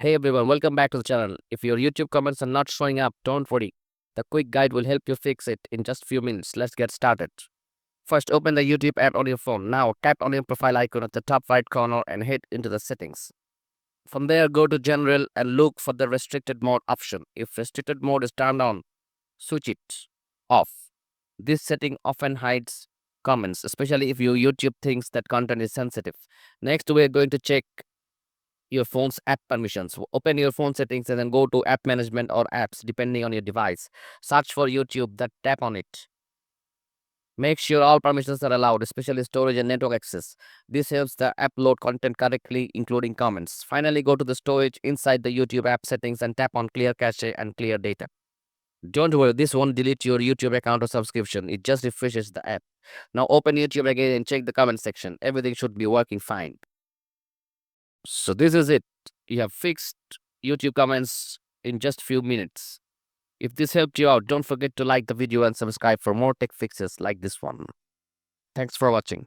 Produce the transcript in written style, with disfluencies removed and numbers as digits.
Hey everyone, welcome back to the channel. If your YouTube comments are not showing up, don't worry. The quick guide will help you fix it in just few minutes. Let's get started. First, open the YouTube app on your phone. Now, tap on your profile icon at the top right corner and head into the settings. From there, go to General and look for the restricted mode option. If restricted mode is turned on, switch it off. This setting often hides comments, especially if your YouTube thinks that content is sensitive. Next, we're going to check your phone's app permissions. Open your phone settings and then go to app management or apps depending on your device. Search for YouTube, then tap on it. Make sure all permissions are allowed, especially storage and network access. This helps the app load content correctly, including comments. Finally, go to the storage inside the YouTube app settings and tap on clear cache and clear data. Don't worry, this won't delete your YouTube account or subscription. It just refreshes the app. Now open YouTube again and check the comment section. Everything should be working fine. So this is it. You have fixed YouTube comments in just few minutes. If this helped you out, don't forget to like the video and subscribe for more tech fixes like this one. Thanks for watching.